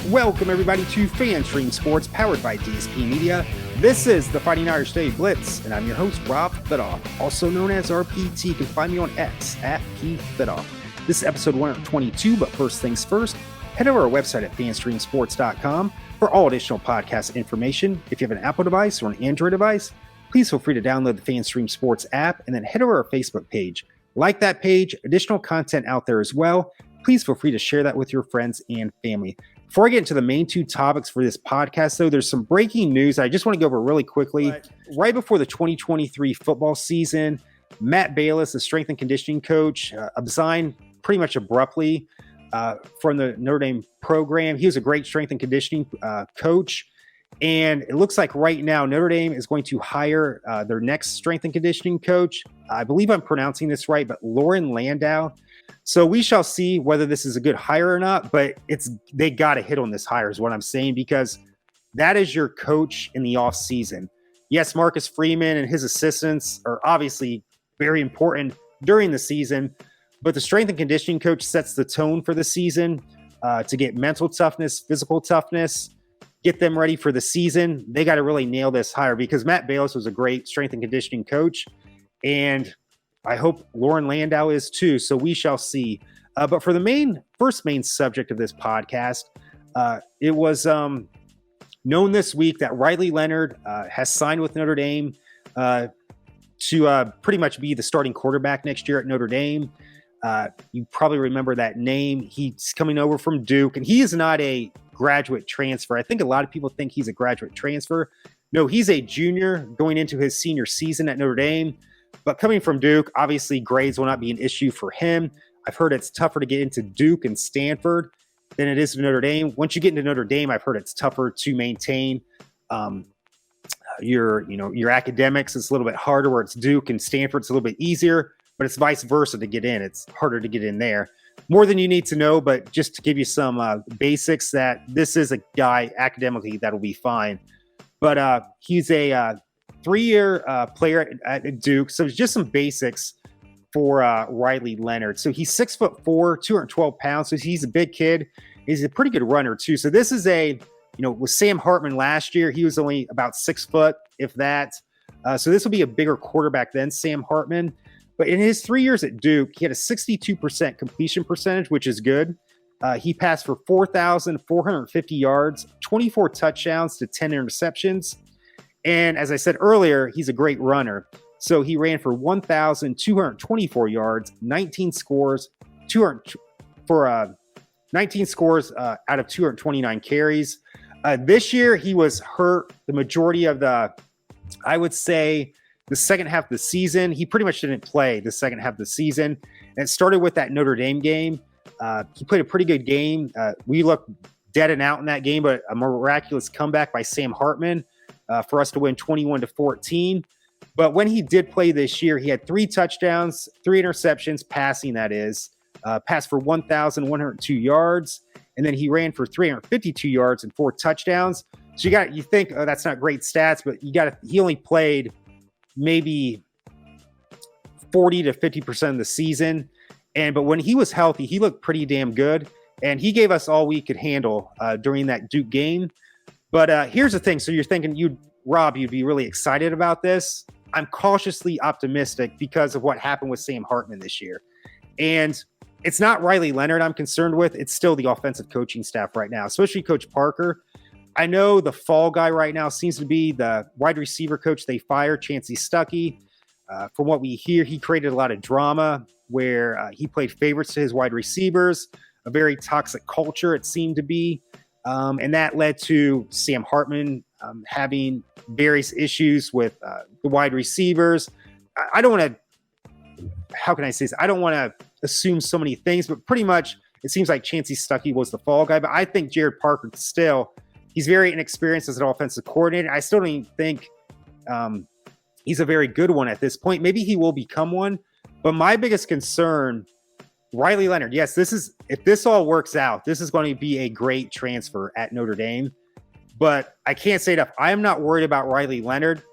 Welcome everybody to FanStream Sports, powered by DSP Media. This is the Fighting Irish Daily Blitz, and I'm your host, Rob Thitoff, also known as RPT. You can find me on X at PThitoff. This is episode 122, but first things first, head over to our website at fanstreamsports.com for all additional podcast information. If you have an Apple device or an Android device, please feel free to download the FanStream Sports app and then head over to our Facebook page. Like that page, additional content out there as well. Please feel free to share that with your friends and family. Before I get into the main two topics for this podcast, though, there's some breaking news I just want to go over really quickly. Right before the 2023 football season, Matt Balis, the strength and conditioning coach, resigned pretty much abruptly from the Notre Dame program. He was a great strength and conditioning coach. And it looks like right now Notre Dame is going to hire their next strength and conditioning coach. I believe I'm pronouncing this right, but Lauren Landau. So we shall see whether this is a good hire or not, but they got to hit on this hire is what I'm saying, because that is your coach in the off season. Yes, Marcus Freeman and his assistants are obviously very important during the season, but the strength and conditioning coach sets the tone for the season to get mental toughness, physical toughness, get them ready for the season. They got to really nail this hire, because Matt Balis was a great strength and conditioning coach, and I hope Lauren Landau is too, so we shall see. But for the first main subject of this podcast, it was known this week that Riley Leonard has signed with Notre Dame to pretty much be the starting quarterback next year at Notre Dame. You probably remember that name. He's coming over from Duke, and he is not a graduate transfer. I think a lot of people think he's a graduate transfer. No, he's a junior going into his senior season at Notre Dame. But coming from Duke, obviously grades will not be an issue for him. I've heard it's tougher to get into Duke and Stanford than it is to Notre Dame. Once you get into Notre Dame, I've heard it's tougher to maintain your academics. It's a little bit harder, where it's Duke and Stanford. It's a little bit easier, but it's vice versa to get in. It's harder to get in there. More than you need to know, but just to give you some basics, that this is a guy academically that'll be fine. But he's a 3-year player at Duke. So it's just some basics for Riley Leonard. So he's 6'4", 212 pounds. So he's a big kid. He's a pretty good runner too. So this is with Sam Hartman last year, he was only about 6 foot, if that. So this will be a bigger quarterback than Sam Hartman. But in his 3 years at Duke, he had a 62% completion percentage, which is good. He passed for 4,450 yards, 24 touchdowns to 10 interceptions. And as I said earlier, he's a great runner. So he ran for 1,224 yards, 19 scores, 19 scores out of 229 carries. This year, he was hurt the majority of the second half of the season. He pretty much didn't play the second half of the season. And it started with that Notre Dame game. He played a pretty good game. We looked dead and out in that game, but a miraculous comeback by Sam Hartman for us to win 21-14. But when he did play this year, he had 3 touchdowns, 3 interceptions, passing that is, passed for 1,102 yards, and then he ran for 352 yards and 4 touchdowns. So you think, oh, that's not great stats, but he only played maybe 40 to 50% of the season. But when he was healthy, he looked pretty damn good, and he gave us all we could handle during that Duke game. But here's the thing. So you're thinking, you'd be really excited about this. I'm cautiously optimistic because of what happened with Sam Hartman this year. And it's not Riley Leonard I'm concerned with. It's still the offensive coaching staff right now, especially Coach Parker. I know the fall guy right now seems to be the wide receiver coach they fired, Chancey Stuckey. From what we hear, he created a lot of drama where he played favorites to his wide receivers, a very toxic culture it seemed to be. And that led to Sam Hartman having various issues with the wide receivers. I don't want to, how can I say this? I don't want to assume so many things, but pretty much it seems like Chancey Stuckey was the fall guy. But I think Jared Parker he's very inexperienced as an offensive coordinator. I still don't even think he's a very good one at this point. Maybe he will become one. But my biggest concern, Riley Leonard, yes, if this all works out, this is going to be a great transfer at Notre Dame. But I can't say enough. I am not worried about Riley Leonard.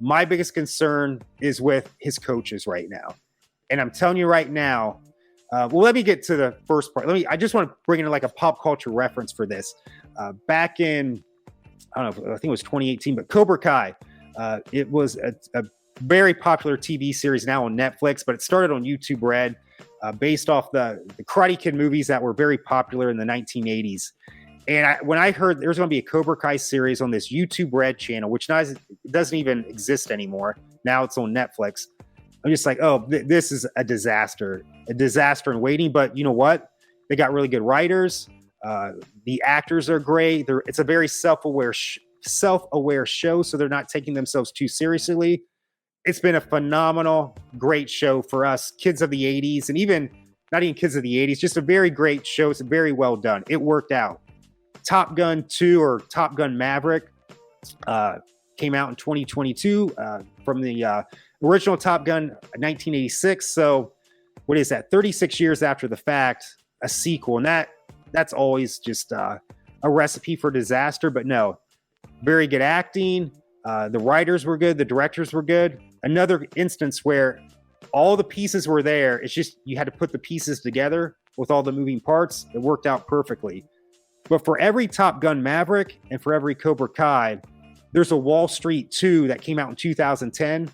My biggest concern is with his coaches right now. And I'm telling you right now, let me get to the first part. I just want to bring in like a pop culture reference for this. Back in, I don't know, I think it was 2018, but Cobra Kai. It was a very popular TV series now on Netflix, but it started on YouTube Red, based off the Karate Kid movies that were very popular in the 1980s. And when I heard there's going to be a Cobra Kai series on this YouTube Red channel, which doesn't even exist anymore. Now it's on Netflix. I'm just like, oh, this is a disaster in waiting. But you know what? They got really good writers. The actors are great. It's a very self-aware show, so they're not taking themselves too seriously. It's been a phenomenal, great show for us, kids of the 80s, and even not even kids of the 80s, just a very great show. It's very well done. It worked out. Top Gun 2 or Top Gun Maverick came out in 2022 from the original Top Gun 1986. So what is that? 36 years after the fact, a sequel. And that's always just a recipe for disaster. But no, very good acting. The writers were good. The directors were good. Another instance where all the pieces were there. It's just you had to put the pieces together with all the moving parts. It worked out perfectly. But for every Top Gun Maverick and for every Cobra Kai, there's a Wall Street 2 that came out in 2010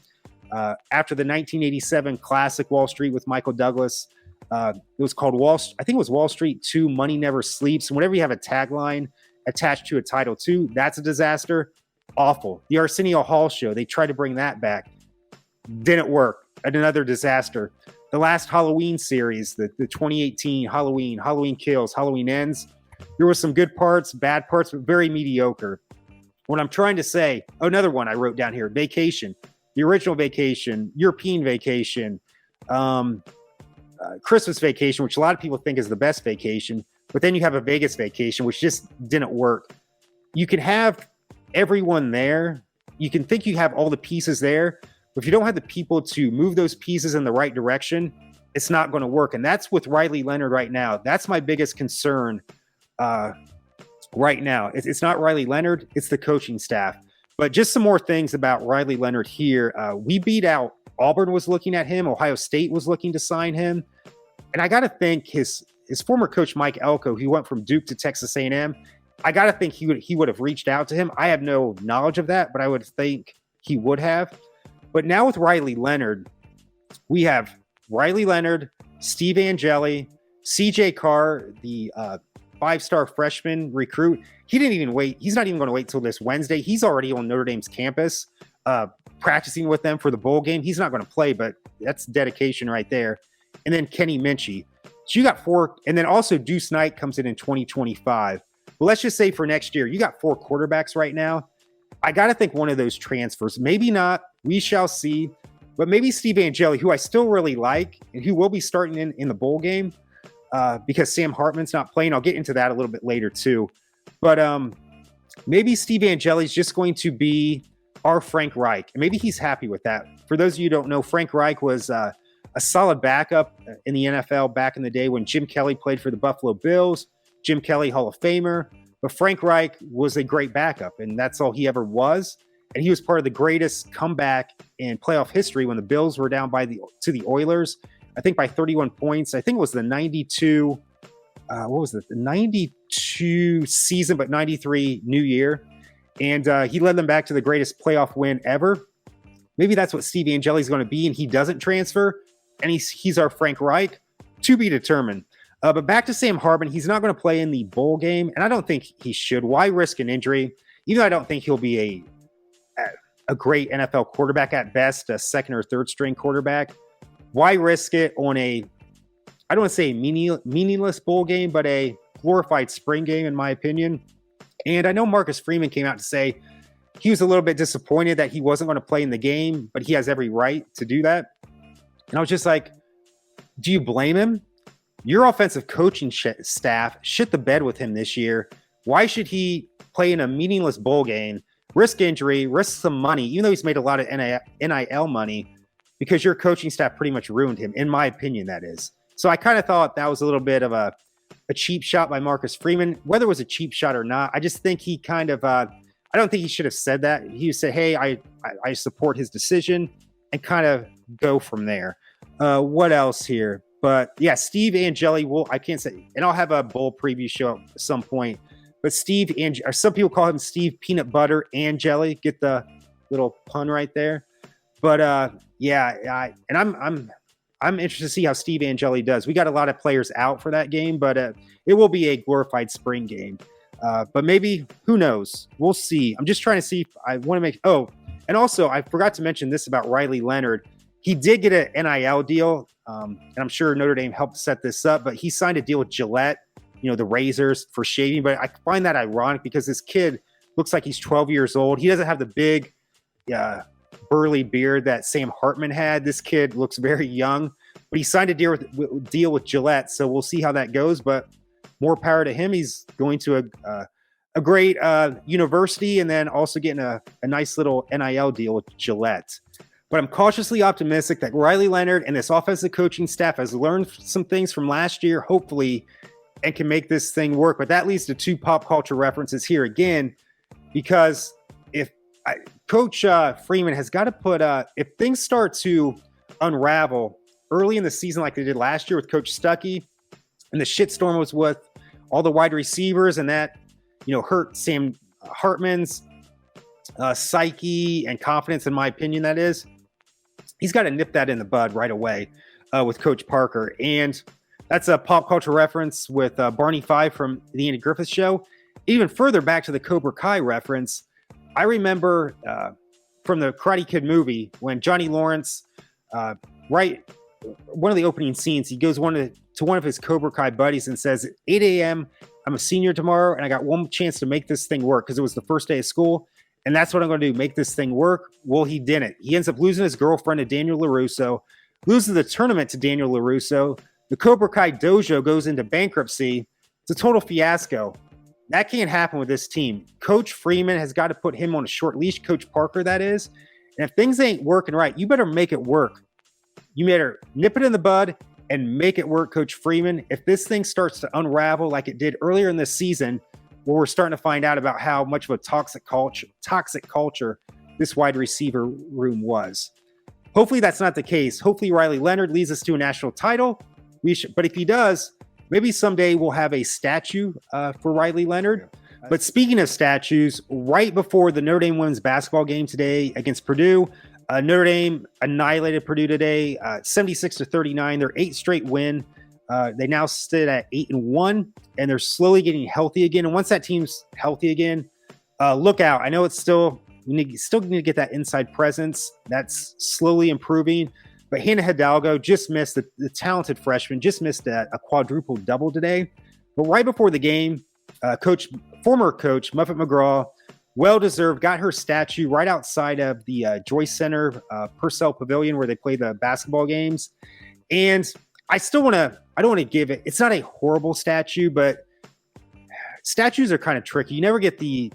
after the 1987 classic Wall Street with Michael Douglas. It was called I think it was Wall Street 2, Money Never Sleeps. And whenever you have a tagline attached to a title 2, that's a disaster. Awful. The Arsenio Hall show, they tried to bring that back. Didn't work. Another disaster. The last Halloween series, the 2018 Halloween Kills, Halloween Ends. There was some good parts, bad parts, but very mediocre. What I'm trying to say, another one I wrote down here, Vacation. The original Vacation, European Vacation, Christmas Vacation, which a lot of people think is the best vacation, but then you have a Vegas Vacation, which just didn't work. You can have everyone there. You can think you have all the pieces there, but if you don't have the people to move those pieces in the right direction, it's not going to work. And that's with Riley Leonard right now. That's my biggest concern right now. It's not Riley Leonard, it's the coaching staff. But just some more things about Riley Leonard here. We beat out Auburn was looking at him. Ohio State was looking to sign him. And I got to think his former coach, Mike Elko, who went from Duke to Texas A&M, I got to think he would have reached out to him. I have no knowledge of that, but I would think he would have. But now with Riley Leonard, we have Riley Leonard, Steve Angeli, CJ Carr, the five-star freshman recruit. He didn't even wait. He's not even going to wait till this Wednesday. He's already on Notre Dame's campus practicing with them for the bowl game. He's not going to play, but that's dedication right there. And then Kenny Minchie. So you got 4, and then also Deuce Knight comes in 2025. Well, let's just say for next year, you got 4 quarterbacks right now. I got to think one of those transfers. Maybe not. We shall see. But maybe Steve Angeli, who I still really like, and who will be starting in the bowl game because Sam Hartman's not playing. I'll get into that a little bit later too. But maybe Steve Angeli's just going to be our Frank Reich. And maybe he's happy with that. For those of you who don't know, Frank Reich was a solid backup in the NFL back in the day when Jim Kelly played for the Buffalo Bills. Jim Kelly, Hall of Famer. But Frank Reich was a great backup, and that's all he ever was. And he was part of the greatest comeback in playoff history when the Bills were down to the Oilers, I think by 31 points. I think it was the 92, the 92 season, but 93 New Year. And he led them back to the greatest playoff win ever. Maybe that's what Steve Angeli is going to be, and he doesn't transfer, and he's our Frank Reich, to be determined. But back to Sam Hartman, he's not going to play in the bowl game, and I don't think he should. Why risk an injury? Even though I don't think he'll be a great NFL quarterback at best, a second or third string quarterback. Why risk it on I don't want to say meaningless bowl game, but a glorified spring game, in my opinion. And I know Marcus Freeman came out to say he was a little bit disappointed that he wasn't going to play in the game, but he has every right to do that. And I was just like, do you blame him? Your offensive coaching staff shit the bed with him this year. Why should he play in a meaningless bowl game, risk injury, risk some money, even though he's made a lot of NIL money, because your coaching staff pretty much ruined him, in my opinion, that is. So I kind of thought that was a little bit of a cheap shot by Marcus Freeman. Whether it was a cheap shot or not, I just think he kind of, I don't think he should have said that. He said, hey, I support his decision, and kind of go from there. What else here? But yeah, Steve Angeli I can't say, and I'll have a bowl preview show at some point. but Steve, or some people call him Steve Peanut Butter and Jelly. Get the little pun right there. But I'm interested to see how Steve Angeli does. We got a lot of players out for that game, but it will be a glorified spring game. But maybe, who knows? We'll see. I'm just trying to see if I want to make. Oh, and also I forgot to mention this about Riley Leonard. He did get an NIL deal, and I'm sure Notre Dame helped set this up. But he signed a deal with Gillette, the razors for shaving. But I find that ironic because this kid looks like he's 12 years old. He doesn't have the big, burly beard that Sam Hartman had. This kid looks very young, but he signed a deal with Gillette, so we'll see how that goes. But more power to him. He's going to a great university, and then also getting a nice little NIL deal with Gillette. But I'm cautiously optimistic that Riley Leonard and this offensive coaching staff has learned some things from last year, hopefully, and can make this thing work. But that leads to 2 pop culture references here again, because Coach Freeman has got to put if things start to unravel early in the season like they did last year with Coach Stuckey, and the shitstorm was with all the wide receivers, and that hurt Sam Hartman's psyche and confidence, in my opinion. That is, he's got to nip that in the bud right away with Coach Parker. And that's a pop culture reference with Barney Fife from the Andy Griffith Show. Even further back to the Cobra Kai reference, I remember from the Karate Kid movie when Johnny Lawrence, one of the opening scenes, he goes to one of his Cobra Kai buddies and says, 8 a.m., I'm a senior tomorrow, and I got one chance to make this thing work because it was the first day of school, and that's what I'm going to do, make this thing work. Well, he didn't. He ends up losing his girlfriend to Daniel LaRusso, loses the tournament to Daniel LaRusso. The Cobra Kai dojo goes into bankruptcy. It's a total fiasco. That can't happen with this team. Coach Freeman has got to put him on a short leash, Coach Parker, that is. And if things ain't working right, you better make it work. You better nip it in the bud and make it work, Coach Freeman. If this thing starts to unravel like it did earlier in this season, where we're starting to find out about how much of a toxic culture this wide receiver room was. Hopefully that's not the case. Hopefully Riley Leonard leads us to a national title. But if he does, maybe someday we'll have a statue for Riley Leonard. But speaking of statues, right before the Notre Dame women's basketball game today against Purdue, Notre Dame annihilated Purdue today, 76-39. Their 8th straight win. They now sit at 8-1, and they're slowly getting healthy again. And once that team's healthy again, look out. I know it's still need to get that inside presence. That's slowly improving. But Hannah Hidalgo just missed, the talented freshman, just missed a quadruple double today. But right before the game, former coach Muffet McGraw, well-deserved, got her statue right outside of the Joyce Center Purcell Pavilion where they play the basketball games. And I don't want to give it, it's not a horrible statue, but statues are kind of tricky. You never get the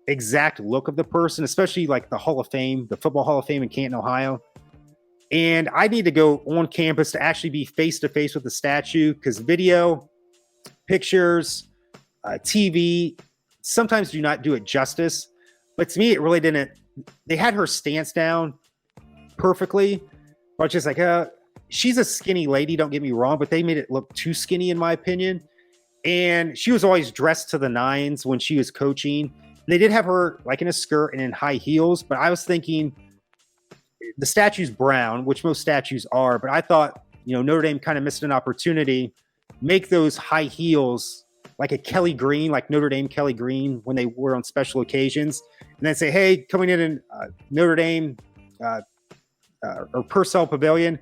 exact look of the person, especially like the Hall of Fame, the Football Hall of Fame in Canton, Ohio. And I need to go on campus to actually be face-to-face with the statue, because video, pictures, TV sometimes do not do it justice. But to me, it really didn't. They had her stance down perfectly. But it's just like, she's a skinny lady, don't get me wrong, but they made it look too skinny, in my opinion. And she was always dressed to the nines when she was coaching. They did have her like in a skirt and in high heels, but I was thinking the statue's brown, which most statues are, but I thought, Notre Dame kind of missed an opportunity. Make those high heels like a Kelly Green, like Notre Dame Kelly Green when they were on special occasions. And then say, hey, coming in Notre Dame or Purcell Pavilion,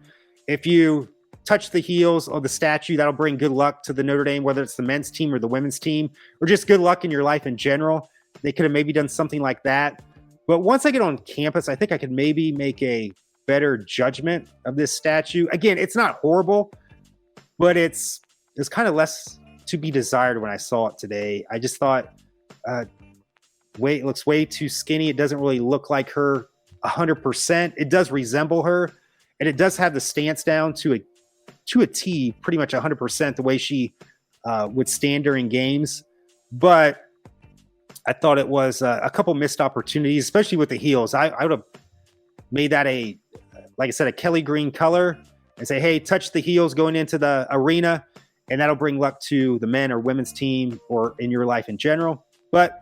if you touch the heels of the statue, that'll bring good luck to the Notre Dame, whether it's the men's team or the women's team, or just good luck in your life in general. They could have maybe done something like that. But once I get on campus, I think I could maybe make a better judgment of this statue. Again, it's not horrible, but it's kind of less to be desired when I saw it today. I just thought, it looks way too skinny. It doesn't really look like her 100%. It does resemble her, and it does have the stance down to a T, pretty much 100% the way she would stand during games. But I thought it was a couple missed opportunities, especially with the heels. I would have made that like I said, a Kelly Green color and say, hey, touch the heels going into the arena, and that'll bring luck to the men or women's team or in your life in general. But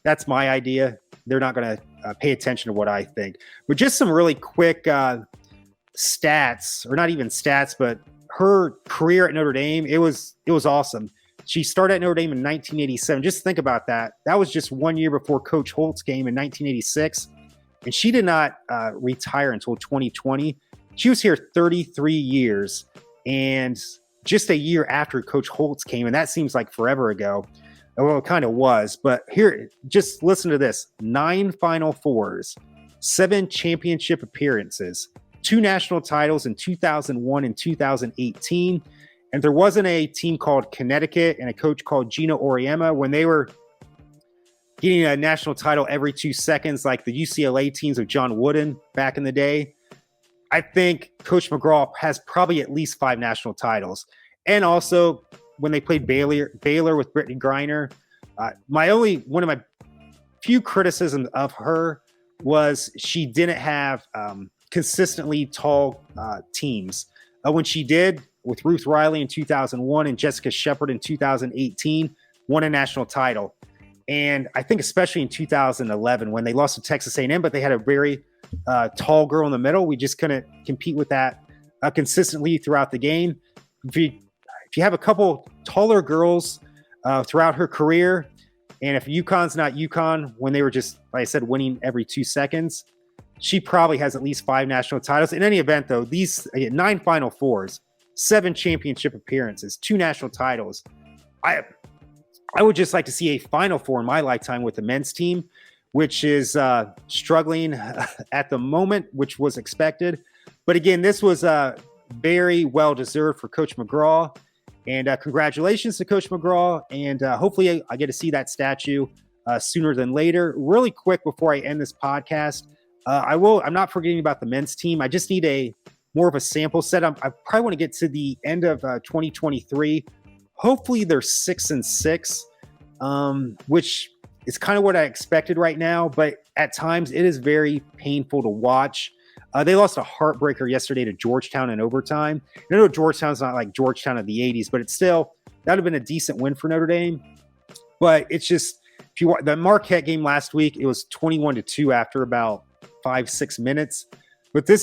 that's my idea. They're not going to pay attention to what I think. But just some really quick stats, or not even stats, but her career at Notre Dame, it was awesome. She started at Notre Dame in 1987. Just think about that. That was just 1 year before Coach Holtz came in 1986. And she did not retire until 2020. She was here 33 years and just a year after Coach Holtz came. And that seems like forever ago. Well, it kind of was. But here, just listen to this. 9 Final Fours, 7 championship appearances, 2 national titles in 2001 and 2018. And there wasn't a team called Connecticut and a coach called Gino Auriemma when they were getting a national title every 2 seconds, like the UCLA teams of John Wooden back in the day. I think Coach McGraw has probably at least 5 national titles. And also when they played Baylor with Brittany Griner, one of my few criticisms of her was she didn't have consistently tall teams. When she did, with Ruth Riley in 2001 and Jessica Shepard in 2018, won a national title. And I think especially in 2011 when they lost to Texas A&M, but they had a very tall girl in the middle. We just couldn't compete with that consistently throughout the game. If you have a couple taller girls throughout her career, and if UConn's not UConn when they were just, like I said, winning every 2 seconds, she probably has at least 5 national titles. In any event, though, these 9 Final Fours, 7 championship appearances, 2 national titles. I would just like to see a Final Four in my lifetime with the men's team, which is struggling at the moment, which was expected. But again, this was very well deserved for Coach McGraw. And congratulations to Coach McGraw. And hopefully I get to see that statue sooner than later. Really quick before I end this podcast, I'm not forgetting about the men's team. I just need more of a sample set. I probably want to get to the end of 2023. Hopefully they're 6-6, which is kind of what I expected right now. But at times it is very painful to watch. They lost a heartbreaker yesterday to Georgetown in overtime. I know Georgetown's not like Georgetown of the 80s, but it's still, that would have been a decent win for Notre Dame. But it's just, if you watch the Marquette game last week, it was 21-2 after about 5-6 minutes. But this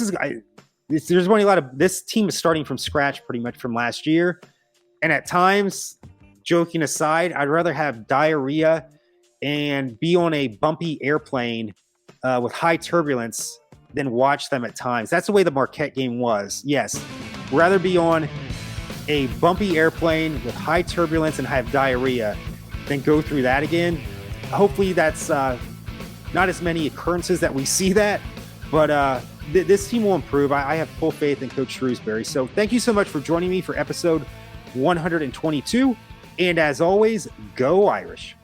team is starting from scratch pretty much from last year. And at times, joking aside, I'd rather have diarrhea and be on a bumpy airplane with high turbulence than watch them at times. That's the way the Marquette game was. Yes, rather be on a bumpy airplane with high turbulence and have diarrhea than go through that again. Hopefully that's not as many occurrences that we see that, but this team will improve. I have full faith in Coach Shrewsbury. So thank you so much for joining me for episode 122. And as always, go Irish.